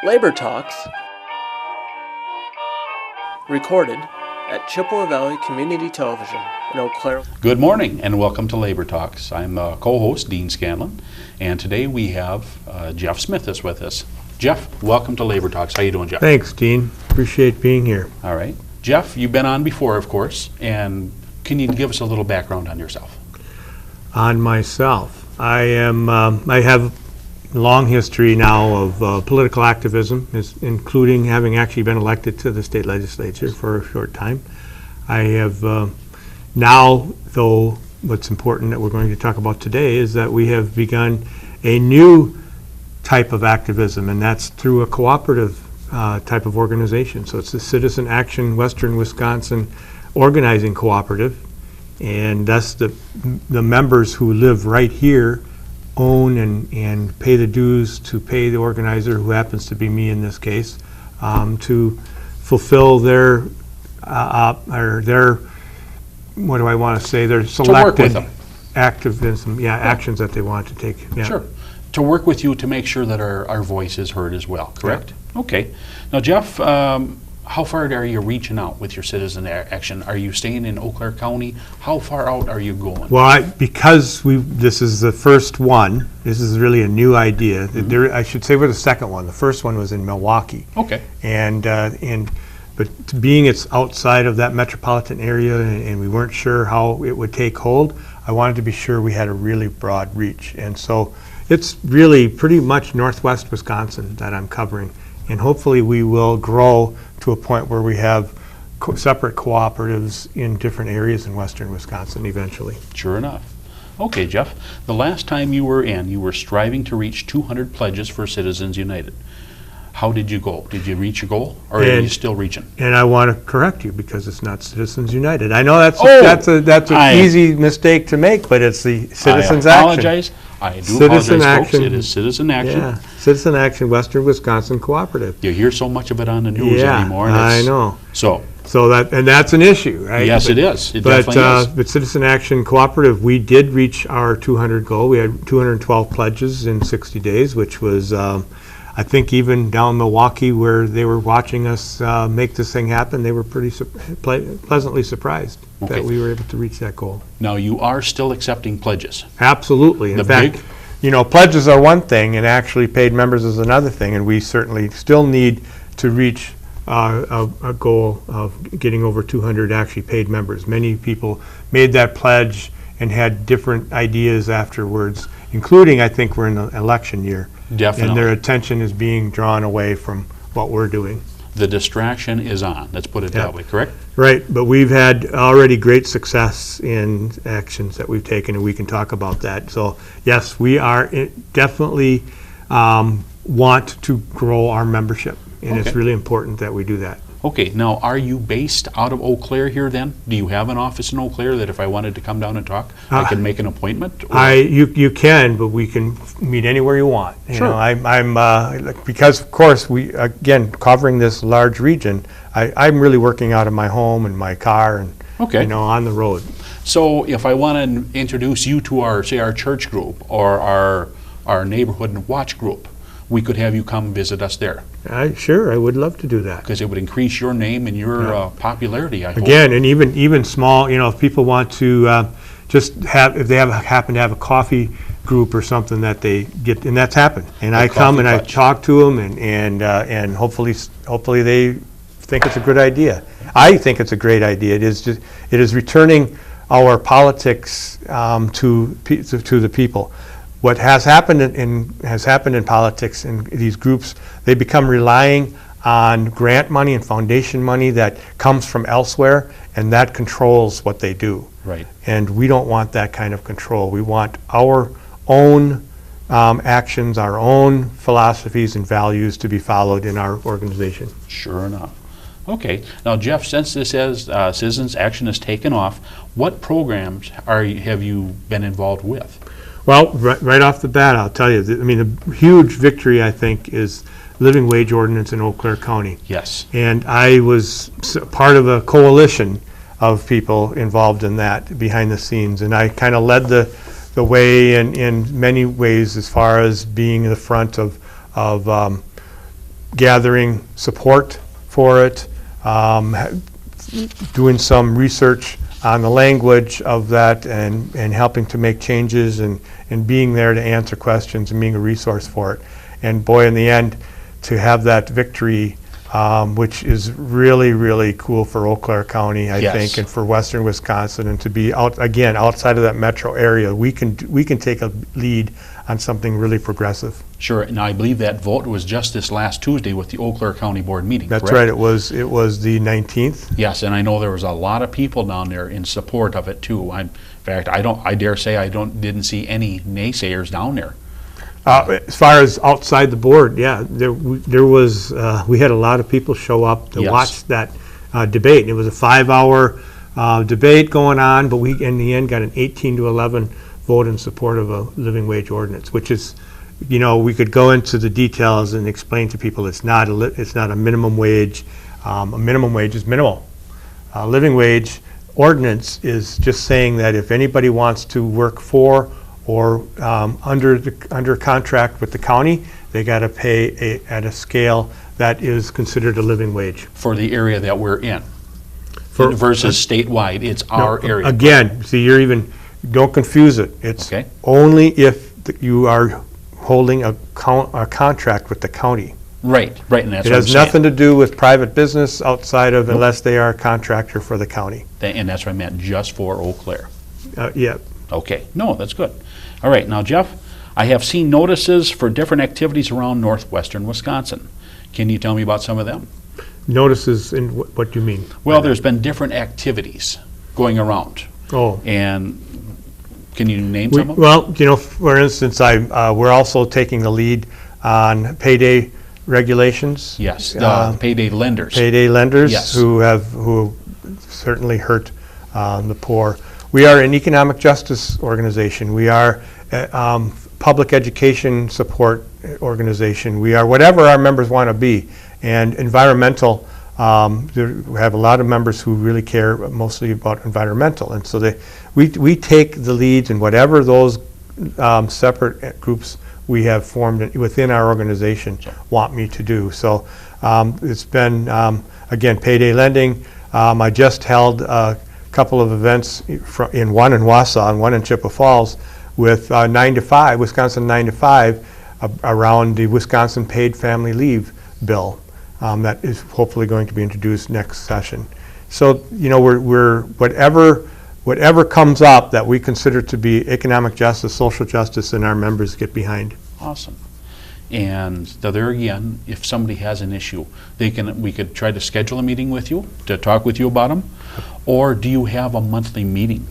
Labor Talks, recorded at Chippewa Valley Community Television in Eau Claire. Good morning and welcome to Labor Talks. I'm co-host Dean Scanlon, and today we have Jeff Smith is with us. Jeff, welcome to Labor Talks. How you doing, Jeff? Thanks, Dean. Appreciate being here. All right. Jeff, you've been on before, of course, and can you give us a little background on yourself? On myself, I have a long history now of political activism, including having actually been elected to the state legislature for a short time. I have now, though, what's important that we're going to talk about today is that we have begun a new type of activism, and that's through a cooperative type of organization. So it's the Citizen Action Western Wisconsin Organizing Cooperative, and that's the members who live right here own and pay the dues to pay the organizer, who happens to be me in this case, to fulfill their what do I want to say, their selected activism, actions that they want to take. Yeah. Sure. To work with you to make sure that our voice is heard as well, correct? Yeah. Okay. Now, Jeff, how far are you reaching out with your citizen action? Are you staying in Eau Claire County? How far out are you going? Well, because this is the first one, this is really a new idea. Mm-hmm. I should say we're the second one. The first one was in Milwaukee. Okay. But being it's outside of that metropolitan area and we weren't sure how it would take hold, I wanted to be sure we had a really broad reach. And so it's really pretty much northwest Wisconsin that I'm covering. And hopefully we will grow to a point where we have separate cooperatives in different areas in western Wisconsin eventually. Sure enough. Okay, Jeff, the last time you were striving to reach 200 pledges for Citizens United. How did you go? Did you reach your goal, or are you still reaching? And I want to correct you because it's not Citizens United. I know that's an easy mistake to make, but it's the Citizens Action. I do apologize, folks. It is Citizen Action. Yeah, Citizen Action Western Wisconsin Cooperative. You hear so much of it on the news anymore. And I know. So that's an issue, right? Yes, it is. It definitely is. But Citizen Action Cooperative, we did reach our 200 goal. We had 212 pledges in 60 days, which was, I think, even down Milwaukee where they were watching us make this thing happen, they were pretty pleasantly surprised that we were able to reach that goal. Now, you are still accepting pledges? Absolutely. In fact, pledges are one thing and actually paid members is another thing, and we certainly still need to reach a goal of getting over 200 actually paid members. Many people made that pledge and had different ideas afterwards, including, I think, we're in an election year. Definitely. And their attention is being drawn away from what we're doing. The distraction is on, let's put it that way, correct? Right, but we've had already great success in actions that we've taken, and we can talk about that. So, yes, we are definitely want to grow our membership, and it's really important that we do that. Okay, now are you based out of Eau Claire here then? Do you have an office in Eau Claire that if I wanted to come down and talk, I can make an appointment? You can, but we can meet anywhere you want. Sure. I'm because of course we, again, covering this large region, I'm really working out of my home and my car and on the road. So if I want to introduce you to our church group or our neighborhood watch group, we could have you come visit us there. Sure, I would love to do that. Because it would increase your name and your popularity, I hope. Again, and even small, if people want to if they happen to have a coffee group or something that they get, and that's happened. And I come and I talk to them, and hopefully they think it's a good idea. I think it's a great idea. It is returning our politics to the people. What has happened in politics in these groups, they become relying on grant money and foundation money that comes from elsewhere, and that controls what they do. Right. And we don't want that kind of control. We want our own actions, our own philosophies and values to be followed in our organization. Sure enough. Okay. Now, Jeff, since this Citizens Action has taken off, what programs have you been involved with? Well, right off the bat, I'll tell you, the huge victory, I think, is living wage ordinance in Eau Claire County. Yes. And I was part of a coalition of people involved in that behind the scenes, and I kind of led the way in many ways as far as being in the front of gathering support for it, doing some research on the language of that, and helping to make changes, and being there to answer questions and being a resource for it. And boy, in the end, to have that victory, which is really, really cool for Eau Claire County, I think, and for Western Wisconsin, and to be outside of that metro area, we can take a lead on something really progressive. Sure, and I believe that vote was just this last Tuesday with the Eau Claire County Board meeting, That's correct? right, it was the 19th. Yes, and I know there was a lot of people down there in support of it too. In fact, I dare say I didn't see any naysayers down there. As far as outside the board, yeah, there was, we had a lot of people show up to watch that debate. And it was a 5-hour debate going on, but we, in the end, got an 18-11 vote in support of a living wage ordinance, which is, we could go into the details and explain to people it's not a minimum wage. A minimum wage is minimal. Living wage ordinance is just saying that if anybody wants to work for or under contract with the county, they got to pay at a scale that is considered a living wage. For the area that we're in. Versus statewide, it's our area. Again, see, don't confuse it. It's only if you are holding a contract with the county. Right, and that's it has nothing to do with private business outside of, unless they are a contractor for the county. And that's what I meant, just for Eau Claire. Yeah. Okay, no, that's good. All right, now Jeff, I have seen notices for different activities around northwestern Wisconsin. Can you tell me about some of them? Notices in what do you mean? Well, there's been different activities going around. Oh. And can you name some of them? Well, for instance, we're also taking the lead on payday regulations. Yes, the payday lenders. Payday lenders, yes. who certainly hurt the poor. We are an economic justice organization. We are a public education support organization. We are whatever our members want to be. And environmental, we have a lot of members who really care mostly about environmental. And so we take the leads in whatever those separate groups we have formed within our organization want me to do. So it's been, again, payday lending. I just held couple of events, one in Wausau and one in Chippewa Falls, with 9 to 5, Wisconsin 9 to 5, around the Wisconsin Paid Family Leave bill that is hopefully going to be introduced next session. So we're whatever comes up that we consider to be economic justice, social justice, and our members get behind. Awesome. And there again, if somebody has an issue, we could try to schedule a meeting with you to talk with you about them. Or do you have a monthly meeting?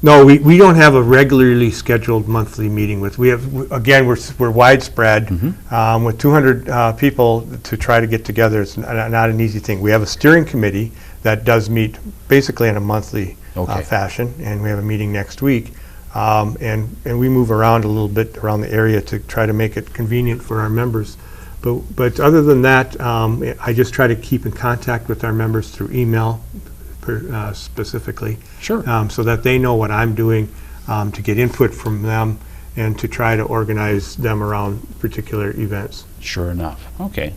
No, we don't have a regularly scheduled monthly meeting. We're widespread. With 200 people to try to get together. It's not an easy thing. We have a steering committee that does meet basically in a monthly fashion, and we have a meeting next week. And we move around a little bit around the area to try to make it convenient for our members. But other than that, I just try to keep in contact with our members through email, specifically. Sure. So that they know what I'm doing, to get input from them, and to try to organize them around particular events. Sure enough. Okay.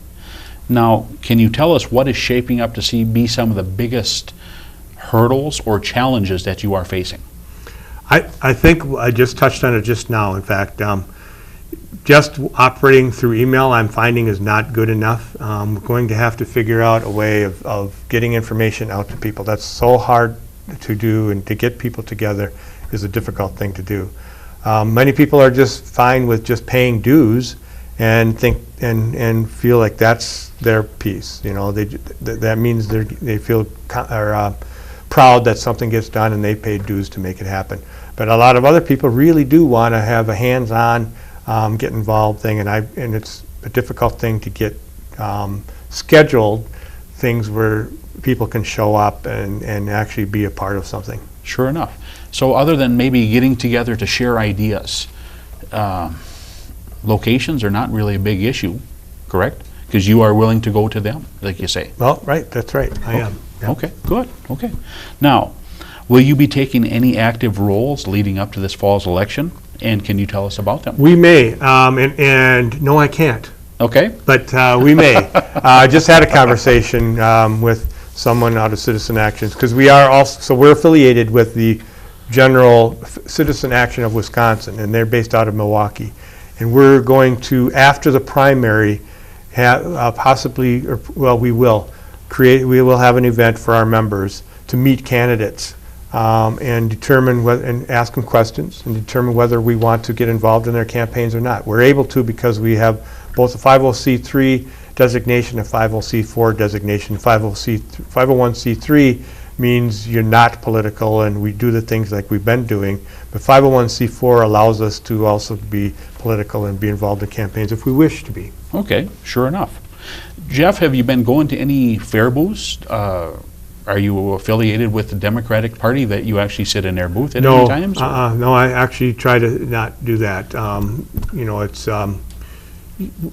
Now, can you tell us what is shaping up to be some of the biggest hurdles or challenges that you are facing? I think I just touched on it just now. In fact, just operating through email, I'm finding, is not good enough. We're going to have to figure out a way of getting information out to people. That's so hard to do, and to get people together is a difficult thing to do. Many people are just fine with just paying dues and think and feel like that's their piece. That means they feel proud that something gets done and they paid dues to make it happen. But a lot of other people really do want to have a hands-on, get involved thing, and it's a difficult thing to get scheduled things where people can show up and actually be a part of something. Sure enough. So other than maybe getting together to share ideas, locations are not really a big issue, correct? Because you are willing to go to them, like you say. Well, right, that's right. I am. Yeah. Okay, good. Okay. Now, will you be taking any active roles leading up to this fall's election? And can you tell us about them? We may, and no, I can't. Okay. But we may. I just had a conversation with someone out of Citizen Actions, because we are also, so we're affiliated with the General Citizen Action of Wisconsin, and they're based out of Milwaukee. And we're going to, after the primary, have possibly, or, well, we will have an event for our members to meet candidates and determine whether, and ask them questions and determine whether we want to get involved in their campaigns or not. We're able to because we have both a 50C3 designation and 50C4 designation. 501C3 means you're not political and we do the things like we've been doing, but 501C4 allows us to also be political and be involved in campaigns if we wish to be. Okay, sure enough. Jeff, have you been going to any fair booths? Are you affiliated with the Democratic Party that you actually sit in their booth at any times? No, I actually try to not do that. You know, it's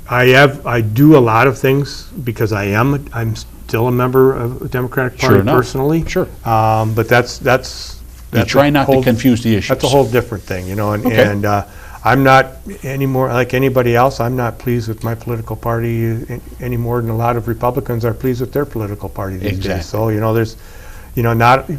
I do a lot of things because I'm still a member of the Democratic Party personally. Sure. But that's you try not to confuse the issues. That's a whole different thing, you know. And, okay. and I'm not anymore like anybody else. I'm not pleased with my political party any more than a lot of Republicans are pleased with their political party these days. So you know, there's, you know,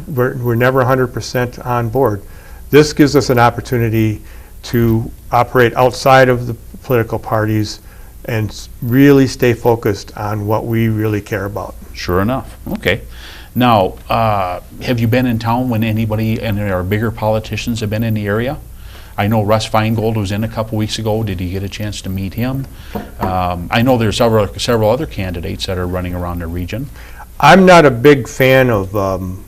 we're never 100% on board. This gives us an opportunity to operate outside of the political parties and really stay focused on what we really care about. Sure enough. Okay. Now, have you been in town when anybody and our bigger politicians have been in the area? I know Russ Feingold was in a couple weeks ago. Did you get a chance to meet him? I know there's several other candidates that are running around the region. I'm not a big fan of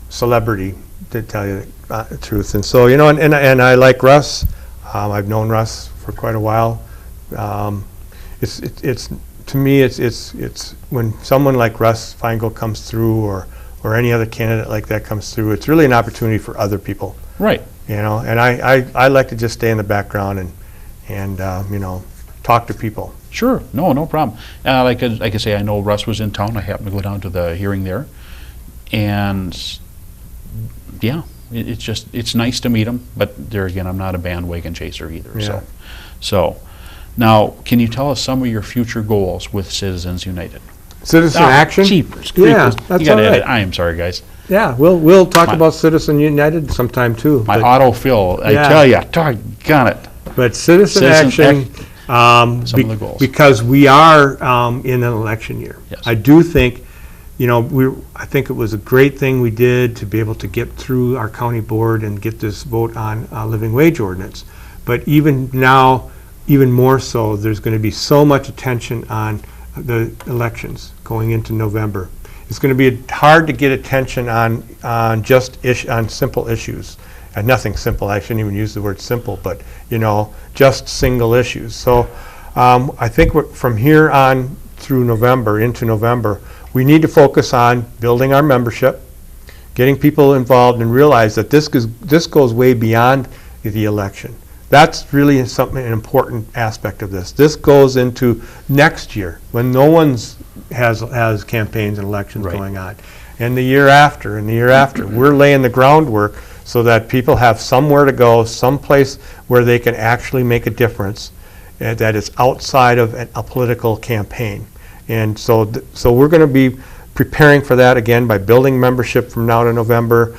celebrity, to tell you the truth. And so, you know, and I like Russ. I've known Russ for quite a while. It's to me, it's when someone like Russ Feingold comes through, or any other candidate like that comes through, it's really an opportunity for other people. Right. You know, and I like to just stay in the background and you know, talk to people. Sure, no problem. Like I say, I know Russ was in town. I happened to go down to the hearing there, and yeah, it's nice to meet him. But there again, I'm not a bandwagon chaser either. Yeah. So now, can you tell us some of your future goals with Citizens United? Citizen Action? Jeepers, yeah, creepers. that's You gotta all right. edit. I am sorry, guys. Yeah, we'll talk about Citizen United sometime too. My autofill, I Yeah. tell you, doggone it. But Citizen Action, some of the goals. because we are in an election year. Yes. I do think, you know, I think it was a great thing we did to be able to get through our county board and get this vote on living wage ordinance. But even now, even more so, there's going to be so much attention on the elections going into November. It's going to be hard to get attention on on simple issues, and nothing simple. I shouldn't even use the word simple, but you know, just single issues. So I think from here on through November, into November, we need to focus on building our membership, getting people involved, and realize that this goes way beyond the election. That's really an important aspect of this. This goes into next year when no one's has campaigns and elections going on, and the year after, and the year after. We're laying the groundwork so that people have somewhere to go, someplace where they can actually make a difference that is outside of a political campaign. And so we're going to be preparing for that again by building membership from now to November,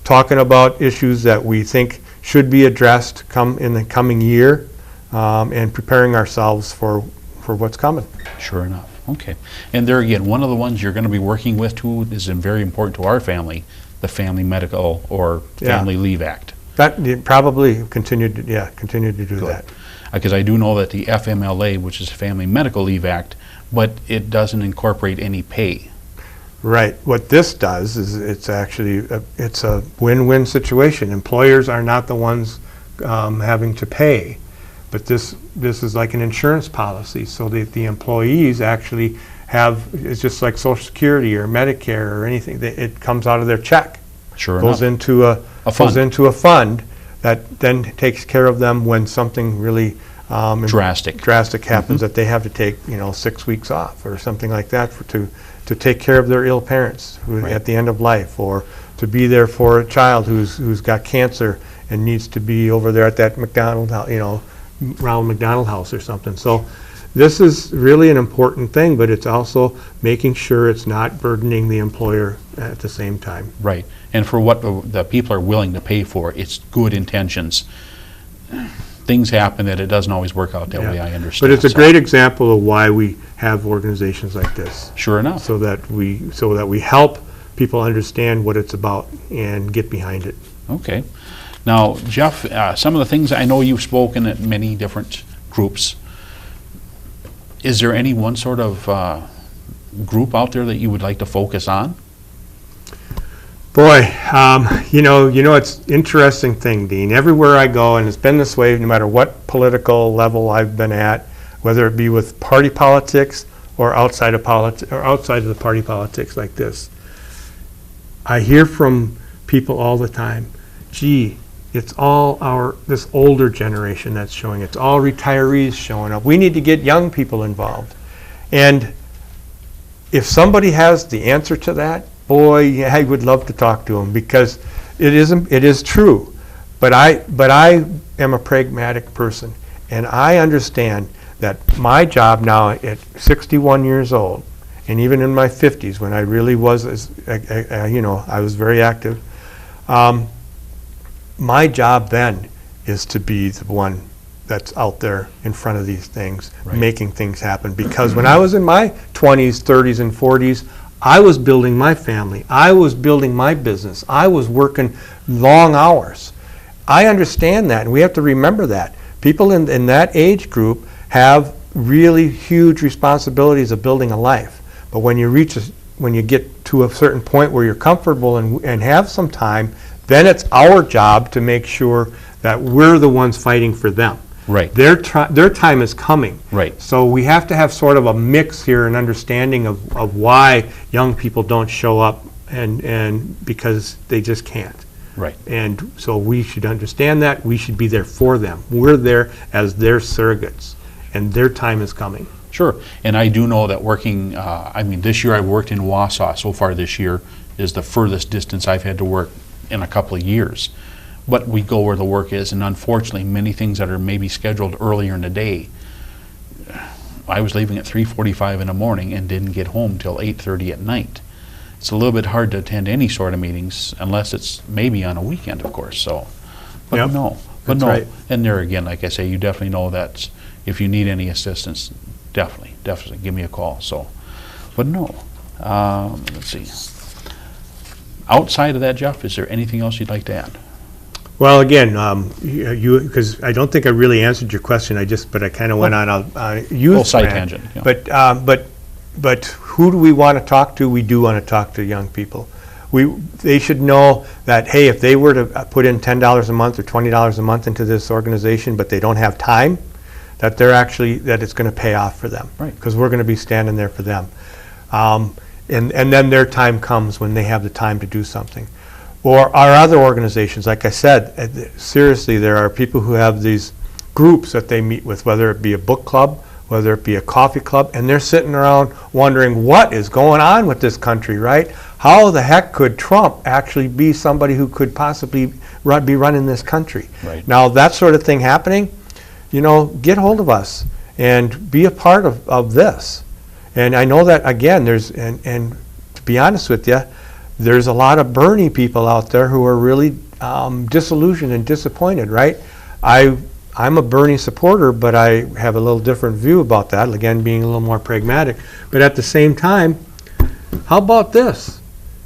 talking about issues that we think should be addressed in the coming year, and preparing ourselves for what's coming. Sure enough. Okay. And there again, one of the ones you're going to be working with too is very important to our family, the Family Medical or Family Leave Act. That probably continue to do that. Because I do know that the FMLA, which is Family Medical Leave Act, but it doesn't incorporate any pay. Right. What this does is it's actually it's a win-win situation. Employers are not the ones having to pay, but this is like an insurance policy, so that the employees actually have, it's just like Social Security or Medicare or anything. It comes out of their check. Sure goes enough. into a fund that then takes care of them when something really drastic happens, that they have to take 6 weeks off or something like that to take care of their ill parents who at the end of life, or to be there for a child who's got cancer and needs to be over there at that McDonald, Ronald McDonald House or something. So this is really an important thing, but it's also making sure it's not burdening the employer at the same time. Right. And for what the people are willing to pay for, it's good intentions. Things happen that it doesn't always work out that way, I understand. But it's a great example of why we have organizations like this. Sure enough. So that we help people understand what it's about and get behind it. Okay. Now, Jeff, some of the things, I know you've spoken at many different groups. Is there any one sort of group out there that you would like to focus on? Boy, it's interesting thing, Dean. Everywhere I go, and it's been this way no matter what political level I've been at, whether it be with party politics or outside of the party politics like this, I hear from people all the time, gee, it's all this older generation that's showing. It's all retirees showing up. We need to get young people involved. And if somebody has the answer to that, boy, I would love to talk to them, because it is true. But I am a pragmatic person, and I understand that my job now at 61 years old, and even in my 50s when I really was, I was very active. My job then is to be the one that's out there in front of these things, right, making things happen. Because when I was in my 20s, 30s, and 40s, I was building my family. I was building my business. I was working long hours. I understand that, and we have to remember that. People in that age group have really huge responsibilities of building a life. But when you get to a certain point where you're comfortable and have some time, then it's our job to make sure that we're the ones fighting for them. Right. Their time is coming. Right. So we have to have sort of a mix here, an understanding of why young people don't show up, and because they just can't. Right. And so we should understand that. We should be there for them. We're there as their surrogates, and their time is coming. Sure. And I do know that working, this year I've worked in Wausau. So far this year is the furthest distance I've had to work in a couple of years. But we go where the work is, and unfortunately many things that are maybe scheduled earlier in the day, I was leaving at 3:45 in the morning and didn't get home till 8:30 at night. It's a little bit hard to attend any sort of meetings unless it's maybe on a weekend, of course. So, but Yep, no, that's right. And there again, like I say, you definitely know that if you need any assistance, definitely give me a call. So, but no, let's see. Outside of that, Jeff, is there anything else you'd like to add? Well, again, because I don't think I really answered your question. But I kind of went on a youth side rant. tangent. Yeah. But who do we want to talk to? We do want to talk to young people. They should know that, hey, if they were to put in $10 a month or $20 a month into this organization, but they don't have time, that it's going to pay off for them. Right. Because we're going to be standing there for them. And then their time comes when they have the time to do something. Or our other organizations, like I said, seriously, there are people who have these groups that they meet with, whether it be a book club, whether it be a coffee club, and they're sitting around wondering what is going on with this country, right? How the heck could Trump actually be somebody who could possibly be running this country? Right. Now, that sort of thing happening, get hold of us and be a part of this. And I know that, again, and to be honest with you, there's a lot of Bernie people out there who are really disillusioned and disappointed, right? I'm a Bernie supporter, but I have a little different view about that, again, being a little more pragmatic. But at the same time, how about this?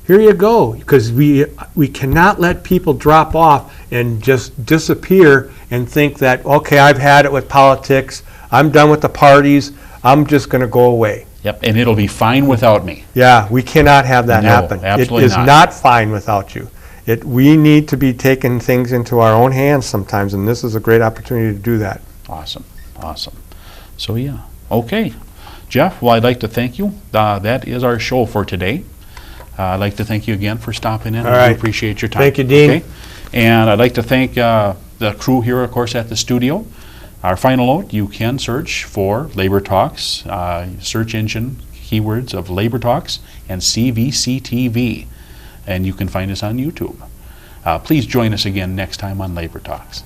Here you go, because we cannot let people drop off and just disappear and think that, okay, I've had it with politics, I'm done with the parties, I'm just going to go away. Yep, and it'll be fine without me. Yeah, we cannot have that No, happen. absolutely It is not fine without you. We need to be taking things into our own hands sometimes, and this is a great opportunity to do that. Awesome. So yeah, okay. Jeff, well, I'd like to thank you. That is our show for today. I'd like to thank you again for stopping in. All I right. really appreciate your time. Thank you, Dean. Okay? And I'd like to thank the crew here, of course, at the studio. Our final note, you can search for Labor Talks, search engine keywords of Labor Talks and CVCTV, and you can find us on YouTube. Please join us again next time on Labor Talks,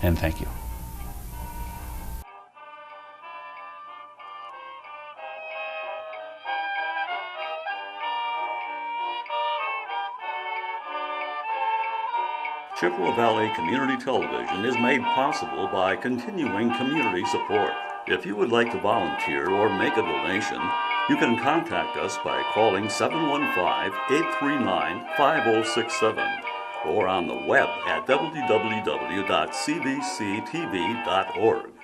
and thank you. Chippewa Valley Community Television is made possible by continuing community support. If you would like to volunteer or make a donation, you can contact us by calling 715-839-5067 or on the web at www.cbctv.org.